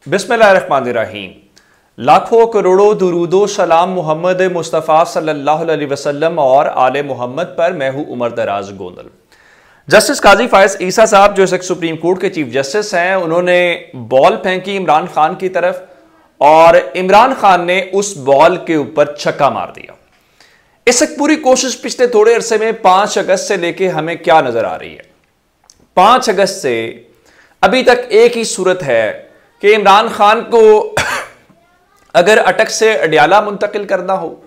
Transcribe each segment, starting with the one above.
बिस्मिल्लाहिर्रहमानिर्रहीम। लाखों करोड़ों दुरूदो सलाम मोहम्मद मुस्तफ़ा सल्लल्लाहु अलैहि वसल्लम और आले मोहम्मद पर। मैं हूं उमर दराज गोंदल। जस्टिस काजी फायज ईसा साहब जो सुप्रीम कोर्ट के चीफ जस्टिस हैं, उन्होंने बॉल फेंकी इमरान खान की तरफ और इमरान खान ने उस बॉल के ऊपर छक्का मार दिया। इस पूरी कोशिश पिछले थोड़े अरसे में 5 अगस्त से लेके हमें क्या नजर आ रही है। 5 अगस्त से अभी तक एक ही सूरत है कि इमरान खान को अगर अटक से अडियाला मुंतकिल करना हो,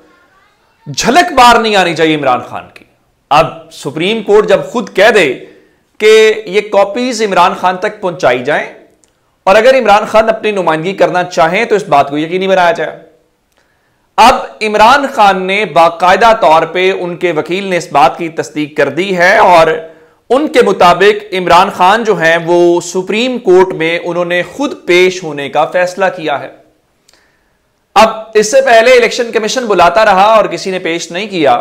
झलक बार नहीं आनी चाहिए इमरान खान की। अब सुप्रीम कोर्ट जब खुद कह दे कि ये कॉपीज इमरान खान तक पहुंचाई जाएं और अगर इमरान खान अपनी नुमाइंदगी करना चाहें तो इस बात को यकीनी बनाया जाए। अब इमरान खान ने बाकायदा तौर पे, उनके वकील ने इस बात की तस्दीक कर दी है और उनके मुताबिक इमरान खान जो हैं वो सुप्रीम कोर्ट में उन्होंने खुद पेश होने का फैसला किया है। अब इससे पहले इलेक्शन कमीशन बुलाता रहा और किसी ने पेश नहीं किया,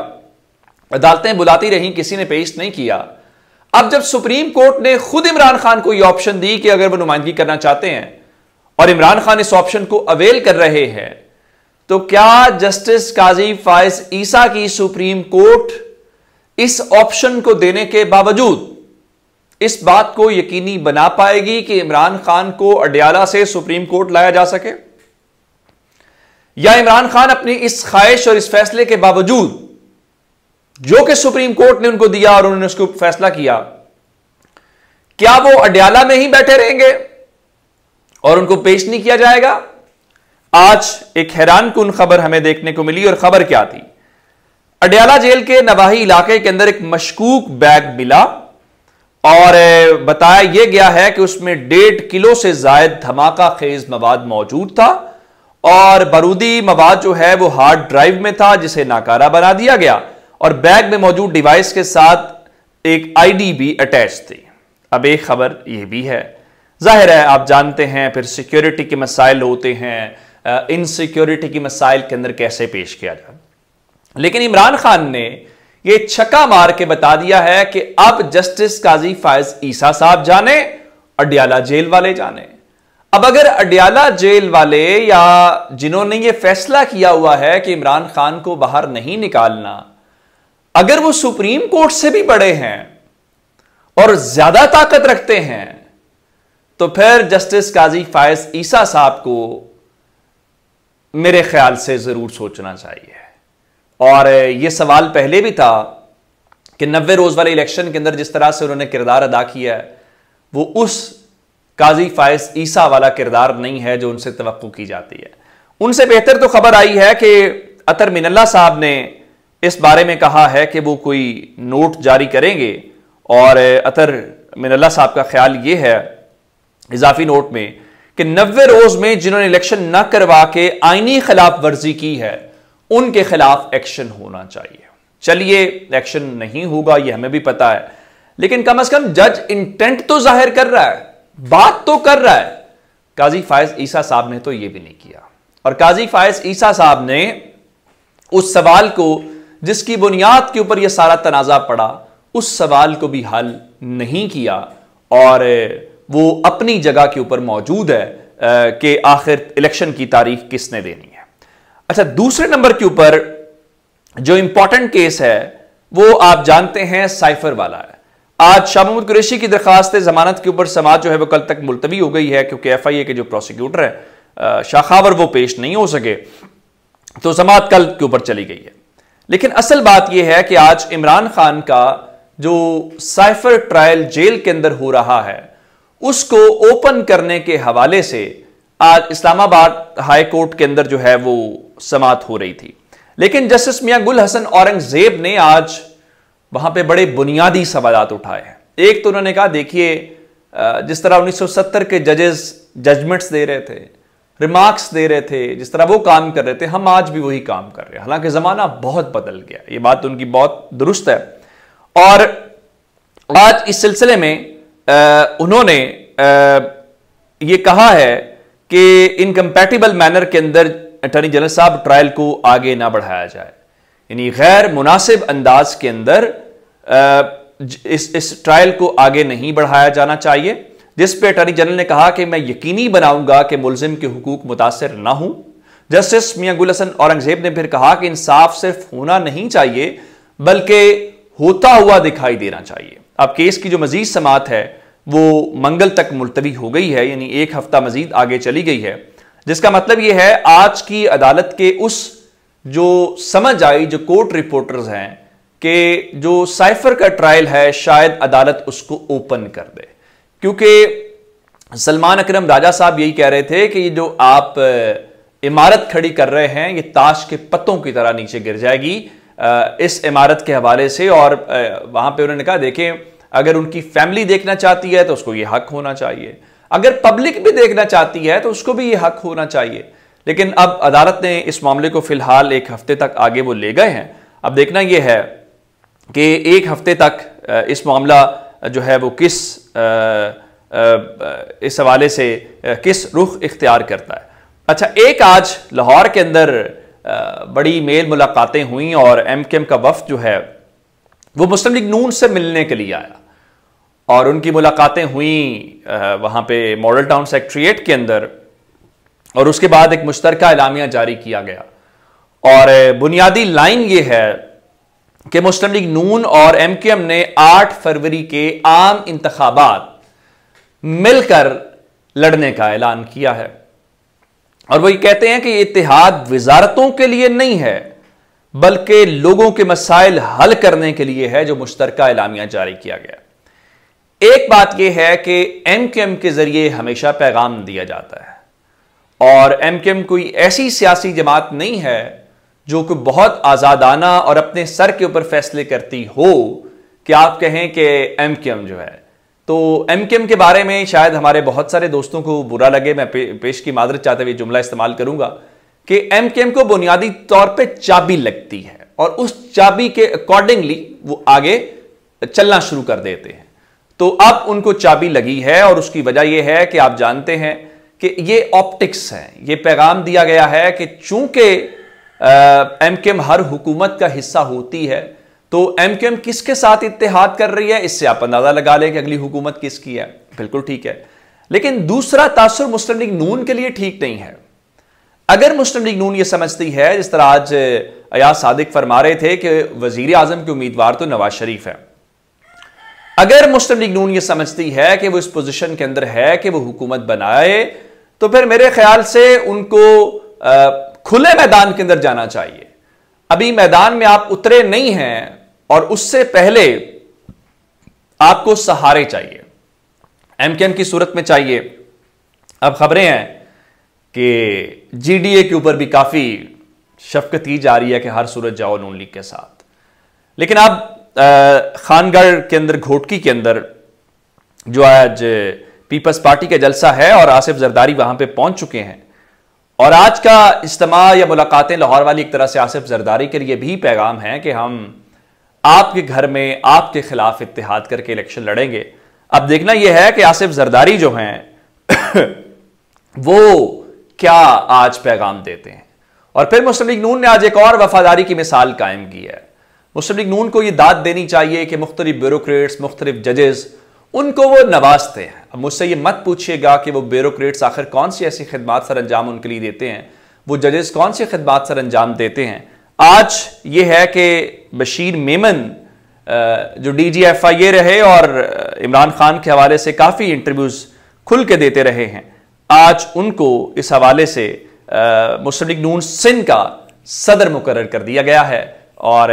अदालतें बुलाती रहीं, किसी ने पेश नहीं किया। अब जब सुप्रीम कोर्ट ने खुद इमरान खान को यह ऑप्शन दी कि अगर वो नुमाइंदगी करना चाहते हैं और इमरान खान इस ऑप्शन को अवेल कर रहे हैं, तो क्या जस्टिस काजी फायज ईसा की सुप्रीम कोर्ट इस ऑप्शन को देने के बावजूद इस बात को यकीनी बना पाएगी कि इमरान खान को अडियाला से सुप्रीम कोर्ट लाया जा सके, या इमरान खान अपनी इस ख्वाहिश और इस फैसले के बावजूद जो कि सुप्रीम कोर्ट ने उनको दिया और उन्होंने उसको फैसला किया, क्या वो अडियाला में ही बैठे रहेंगे और उनको पेश नहीं किया जाएगा? आज एक हैरानकुन खबर हमें देखने को मिली और खबर क्या थी? अडियाला जेल के नवाही इलाके के अंदर एक मशकूक बैग मिला और बताया यह गया है कि उसमें 1.5 किलो से ज्यादा धमाका खेज मवाद मौजूद था और बारूदी मवाद जो है वो हार्ड ड्राइव में था, जिसे नाकारा बना दिया गया और बैग में मौजूद डिवाइस के साथ एक आईडी भी अटैच थी। अब एक खबर यह भी है, जाहिर है आप जानते हैं फिर सिक्योरिटी के मसाइल होते हैं, इनसिक्योरिटी के मसाइल के अंदर कैसे पेश किया जाए। लेकिन इमरान खान ने यह छक्का मार के बता दिया है कि अब जस्टिस काजी फायज ईसा साहब जाने, अडियाला जेल वाले जाने। अब अगर अडियाला जेल वाले या जिन्होंने यह फैसला किया हुआ है कि इमरान खान को बाहर नहीं निकालना, अगर वो सुप्रीम कोर्ट से भी बड़े हैं और ज्यादा ताकत रखते हैं, तो फिर जस्टिस काजी फायज ईसा साहब को मेरे ख्याल से जरूर सोचना चाहिए। और यह सवाल पहले भी था कि 90 रोज वाले इलेक्शन के अंदर जिस तरह से उन्होंने किरदार अदा किया है, वो उस काजी फायज ईसा वाला किरदार नहीं है जो उनसे तवक्को की जाती है। उनसे बेहतर तो खबर आई है कि अतर मिनल्ला साहब ने इस बारे में कहा है कि वो कोई नोट जारी करेंगे और अतर मिनल्ला साहब का ख्याल ये है इजाफी नोट में कि 90 रोज में जिन्होंने इलेक्शन न करवा के आईनी खिलाफ वर्जी की है, उनके खिलाफ एक्शन होना चाहिए। चलिए एक्शन नहीं होगा ये हमें भी पता है, लेकिन कम से कम जज इंटेंट तो जाहिर कर रहा है, बात तो कर रहा है। काजी फायज ईसा साहब ने तो यह भी नहीं किया और काजी फायज ईसा साहब ने उस सवाल को जिसकी बुनियाद के ऊपर यह सारा तनाजा पड़ा, उस सवाल को भी हल नहीं किया और वो अपनी जगह के ऊपर मौजूद है कि आखिर इलेक्शन की तारीख किसने देनी है। अच्छा, दूसरे नंबर के ऊपर जो इंपॉर्टेंट केस है वो आप जानते हैं साइफर वाला है। आज शाह महमूद कुरैशी की दरखास्त जमानत के ऊपर समाअत जो है वो कल तक मुलतवी हो गई है, क्योंकि FIA के जो प्रोसिक्यूटर है शाखावर वो पेश नहीं हो सके, तो समाअत कल के ऊपर चली गई है। लेकिन असल बात यह है कि आज इमरान खान का जो साइफर ट्रायल जेल के अंदर हो रहा है, उसको ओपन करने के हवाले से आज इस्लामाबाद हाई कोर्ट के अंदर जो है वो समाअत हो रही थी। लेकिन जस्टिस मियां गुल हसन औरंगजेब ने आज वहां पे बड़े बुनियादी सवालात उठाए हैं। एक तो उन्होंने कहा, देखिए जिस तरह 1970 के जजेस जजमेंट्स दे रहे थे, रिमार्क्स दे रहे थे, जिस तरह वो काम कर रहे थे, हम आज भी वही काम कर रहे हैं। हालांकि जमाना बहुत बदल गया, ये बात उनकी बहुत दुरुस्त है। और आज इस सिलसिले में उन्होंने ये कहा है कि इनकम्पैटिबल मैनर के अंदर अटॉर्नी जनरल साहब ट्रायल को आगे ना बढ़ाया जाए, यानी गैर मुनासिब अंदाज के अंदर इस ट्रायल को आगे नहीं बढ़ाया जाना चाहिए। जिस पे अटॉर्नी जनरल ने कहा कि मैं यकीनी बनाऊंगा कि मुलजिम के हुकूक मुतासिर ना हो। जस्टिस मियां गुल हसन औरंगजेब ने फिर कहा कि इंसाफ सिर्फ होना नहीं चाहिए बल्कि होता हुआ दिखाई देना चाहिए। अब केस की जो मजीद समाअत है वो मंगल तक मुलतवी हो गई है, यानी एक हफ्ता मजीद आगे चली गई है, जिसका मतलब यह है आज की अदालत के उस जो समझ आई जो कोर्ट रिपोर्टर्स हैं कि जो साइफर का ट्रायल है शायद अदालत उसको ओपन कर दे, क्योंकि सलमान अकरम राजा साहब यही कह रहे थे कि ये जो आप इमारत खड़ी कर रहे हैं ये ताश के पत्तों की तरह नीचे गिर जाएगी इस इमारत के हवाले से। और वहां पे उन्होंने कहा देखें, अगर उनकी फैमिली देखना चाहती है तो उसको ये हक होना चाहिए, अगर पब्लिक भी देखना चाहती है तो उसको भी ये हक होना चाहिए। लेकिन अब अदालत ने इस मामले को फिलहाल एक हफ्ते तक आगे वो ले गए हैं। अब देखना यह है कि एक हफ्ते तक इस मामला जो है वो किस इस हवाले से किस रुख इख्तियार करता है। अच्छा, एक आज लाहौर के अंदर बड़ी मेल मुलाकातें हुई और एमकेएम का वफ्द जो है वो मुस्लिम लीग नून से मिलने के लिए आया और उनकी मुलाकातें हुई वहां पे मॉडल टाउन सेक्रेटेरिएट के अंदर, और उसके बाद एक मुश्तरका एलामिया जारी किया गया। और बुनियादी लाइन ये है कि मुस्लिम लीग नून और एमकेएम ने 8 फरवरी के आम इंतखाबात मिलकर लड़ने का ऐलान किया है। और वो ये कहते हैं कि ये इत्तेहाद वजारतों के लिए नहीं है बल्कि लोगों के मसाइल हल करने के लिए है, जो मुश्तरका एलामिया जारी किया गया। एक बात यह है कि एमकेएम के जरिए हमेशा पैगाम दिया जाता है और एमकेएम कोई ऐसी सियासी जमात नहीं है जो कि बहुत आजादाना और अपने सर के ऊपर फैसले करती हो कि आप कहें कि एमकेएम जो है। तो एमकेएम के बारे में शायद हमारे बहुत सारे दोस्तों को बुरा लगे, मैं पेश की मादरत चाहते हुए जुमला इस्तेमाल करूंगा कि एमकेएम को बुनियादी तौर पे चाबी लगती है और उस चाबी के अकॉर्डिंगली वो आगे चलना शुरू कर देते हैं। तो अब उनको चाबी लगी है और उसकी वजह यह है कि आप जानते हैं कि ये ऑप्टिक्स है, ये पैगाम दिया गया है कि चूंकि एमकेएम हर हुकूमत का हिस्सा होती है तो एमकेएम किसके साथ इत्तेहाद कर रही है, इससे आप अंदाजा लगा लें कि अगली हुकूमत किसकी है। बिल्कुल ठीक है, लेकिन दूसरा तासुर मुस्लिम लीग नून के लिए ठीक नहीं है। अगर मुस्लिम लीग नून ये समझती है, जिस तरह आज अयाज सादिक फरमा रहे थे कि वजीर आजम के उम्मीदवार तो नवाज शरीफ है, अगर मुस्लिम लीग नून ये समझती है कि वो इस पोजीशन के अंदर है कि वो हुकूमत बनाए, तो फिर मेरे ख्याल से उनको खुले मैदान के अंदर जाना चाहिए। अभी मैदान में आप उतरे नहीं हैं और उससे पहले आपको सहारे चाहिए, एमकेएम की सूरत में चाहिए। अब खबरें हैं कि जीडीए के ऊपर भी काफी शफकत की जा रही है कि हर सूरत जाओ नून लीग के साथ, लेकिन अब खानगढ़ के अंदर घोटकी के अंदर जो आज पीपल्स पार्टी का जलसा है और आसिफ जरदारी वहां पे पहुंच चुके हैं और आज का इज्तिमा या मुलाकातें लाहौर वाली एक तरह से आसिफ जरदारी के लिए भी पैगाम है कि हम आपके घर में आपके खिलाफ इत्तेहाद करके इलेक्शन लड़ेंगे। अब देखना यह है कि आसिफ जरदारी जो हैं वो क्या आज पैगाम देते हैं। और फिर मुस्लिम लीग नून ने आज एक और वफादारी की मिसाल कायम की है। मुस्लिम लीग नून को यह दाद देनी चाहिए कि मुख्तलिफ ब्यूरोक्रेट्स, मुख्तलिफ जजेस, उनको वो नवाजते हैं। अब मुझसे ये मत पूछिएगा कि वो ब्यूरोक्रेट्स आखिर कौन सी ऐसी खिदमात सर अंजाम उनके लिए देते हैं, वो जजेस कौन सी खिदमात सर अंजाम देते हैं। आज ये है कि बशीर मेमन जो DGFIA रहे और इमरान खान के हवाले से काफ़ी इंटरव्यूज़ खुल के देते रहे हैं, आज उनको इस हवाले से मुस्लिम लीग नून सिंध का सदर मुकर्रर कर दिया गया है और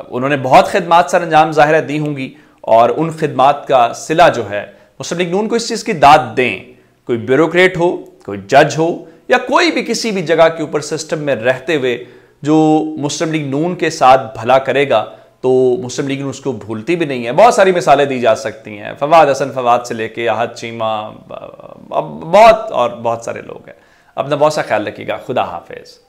उन्होंने बहुत खिदमात सर अंजाम ज़ाहिर दी होंगी और उन खिदमात का सिला जो है मुस्लिम लीग नून को इस चीज़ की दाद दें। कोई ब्यूरोक्रेट हो, कोई जज हो या कोई भी किसी भी जगह के ऊपर सिस्टम में रहते हुए जो मुस्लिम लीग नून के साथ भला करेगा तो मुस्लिम लीग नून उसको भूलती भी नहीं है। बहुत सारी मिसालें दी जा सकती हैं, फवाद हसन फवाद से लेके आहद चीमा, बहुत और बहुत सारे लोग हैं। अपना बहुत सा ख्याल रखिएगा। खुदा हाफिज।